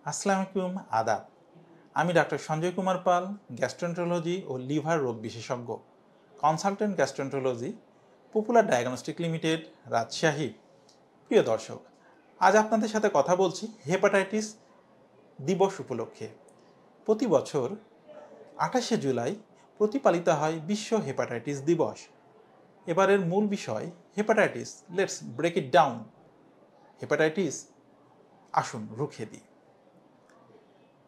আসসালামু আলাইকুম, আদাব। আমি ডাক্তার সঞ্জয় কুমার পাল, গ্যাস্ট্রোএন্টারোলজি ও লিভার রোগ বিশেষজ্ঞ, consultant gastroenterology, popular diagnostic limited, Rajshahi. প্রিয় দর্শক, আজ আপনাদের সাথে কথা বলছি হেপাটাইটিস দিবস উপলক্ষে। প্রতি বছর 28শে জুলাই প্রতিপালিত হয় বিশ্ব হেপাটাইটিস দিবস। এবারের মূল বিষয় hepatitis. Let's break it down. Hepatitis, আসুন রুখে দিই।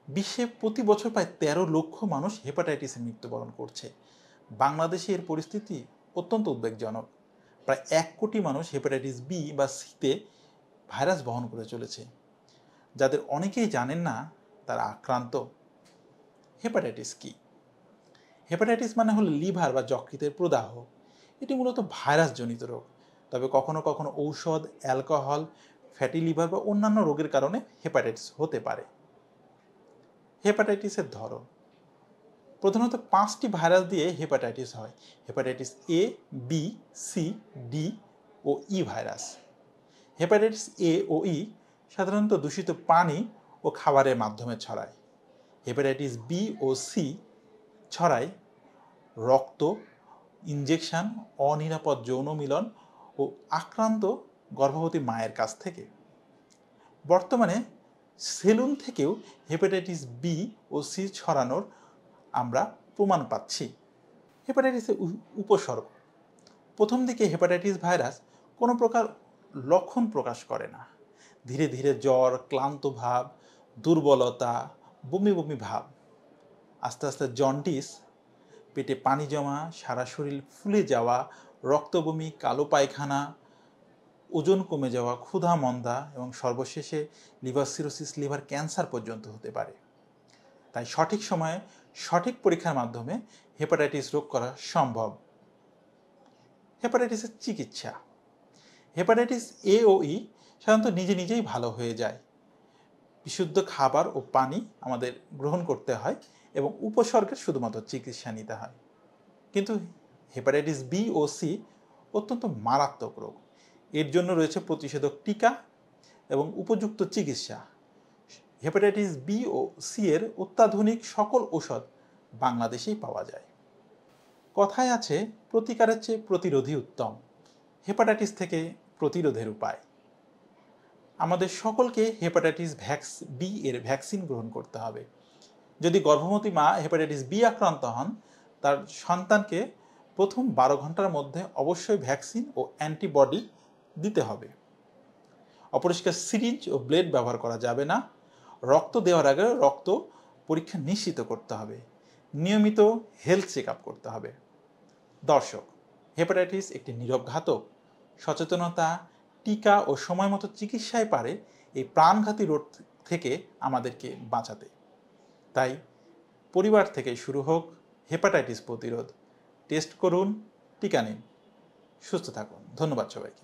বিশ্বে প্রতি বছর প্রায় 13 লক্ষ মানুষ হেপাটাইটিসে মৃত্যুবরণ করছে। বাংলাদেশে এর পরিস্থিতি অত্যন্ত উদ্বেগজনক। প্রায় 1 কোটি মানুষ হেপাটাইটিস বি বা সিতে ভাইরাস বহন করে চলেছে, যাদের অনেকেই জানেন না তারা আক্রান্ত। হেপাটাইটিস কি? হেপাটাইটিস মানে হলো লিভার বা যকৃতের প্রদাহ। এটি মূলত ভাইরাসজনিত রোগ, তবে কখনো কখনো ঔষধ, অ্যালকোহল, ফ্যাটি লিভার বা অন্যান্য রোগের কারণে হেপাটাইটিস হতে পারে। হেপাটাইটিসের ধরন: প্রধানত 5টি ভাইরাস দিয়ে হেপাটাইটিস হয়। Hepatitis A, B, C, D ও ই ভাইরাস। হেপাটাইটিস এ ও ই সাধারণত দূষিত পানি ও খাবারের মাধ্যমে ছড়ায়। হেপাটাইটিস বি ও সি ছড়ায় রক্ত, ইনজেকশন, অনিরাপদ যৌন মিলন ও আক্রান্ত গর্ভবতী মায়ের কাছ থেকে। বর্তমানে সেলুন থেকেও হেপাটাইটিস বি ও সি ছড়ানোর আমরা প্রমাণ পাচ্ছি। হেপাটাইটিসের উপসর্গ: প্রথম দিকে হেপাটাইটিস ভাইরাস কোনো প্রকার লক্ষণ প্রকাশ করে না। ধীরে ধীরে জ্বর, ক্লান্ত ভাব, দুর্বলতা, বমি বমি ভাব। আস্তে আস্তে জন্ডিস, পেটে পানি জমা, সারা শরীর ফুলে যাওয়া, রক্তবমি, কালো পায়খানা, ওজন কমে যাওয়া, ক্ষুধা মন্দা এবং সর্বশেষে লিভার সিরোসিস, লিভার ক্যান্সার পর্যন্ত হতে পারে। তাই সঠিক সময়ে সঠিক পরীক্ষার মাধ্যমে হেপাটাইটিস রোগ করা সম্ভব। হেপাটাইটিসের চিকিৎসা: হেপাটাইটিস এ ও ই সাধারণত নিজে নিজেই ভালো হয়ে যায়। বিশুদ্ধ খাবার ও পানি আমাদের গ্রহণ করতে হয় এবং উপসর্গের শুধুমাত্র চিকিৎসা নিতে হয়। কিন্তু হেপাটাইটিস বি ও সি অত্যন্ত মারাত্মক রোগ। এর জন্য রয়েছে প্রতিষেধক টিকা এবং উপযুক্ত চিকিৎসা। হেপাটাইটিস বি ও সি এর অত্যাধুনিক সকল ঔষধ বাংলাদেশেই পাওয়া যায়। কথায় আছে, প্রতিকারের চেয়ে প্রতিরোধই উত্তম। হেপাটাইটিস থেকে প্রতিরোধের উপায়: আমাদের সকলকে হেপাটাইটিস বি এর ভ্যাকসিন গ্রহণ করতে হবে। যদি গর্ভবতী মা হেপাটাইটিস বি আক্রান্ত হন, তার সন্তানকে প্রথম 12 ঘন্টার মধ্যে অবশ্যই ভ্যাকসিন ও অ্যান্টিবডি দিতে হবে। অপরিষ্কার সিরিঞ্জ ও ব্লেড ব্যবহার করা যাবে না। রক্ত দেওয়ার আগে রক্ত পরীক্ষা নিশ্চিত করতে হবে। নিয়মিত হেলথ চেক আপ করতে হবে। দর্শক, হেপাটাইটিস একটি নীরব ঘাতক। সচেতনতা, টিকা ও সময়মতো চিকিৎসায় পারে এই প্রাণঘাতী রোগ থেকে আমাদেরকে বাঁচাতে। তাই পরিবার থেকে শুরু হোক হেপাটাইটিস প্রতিরোধ। টেস্ট করুন, টিকা নিন, সুস্থ থাকুন। ধন্যবাদ সবাইকে।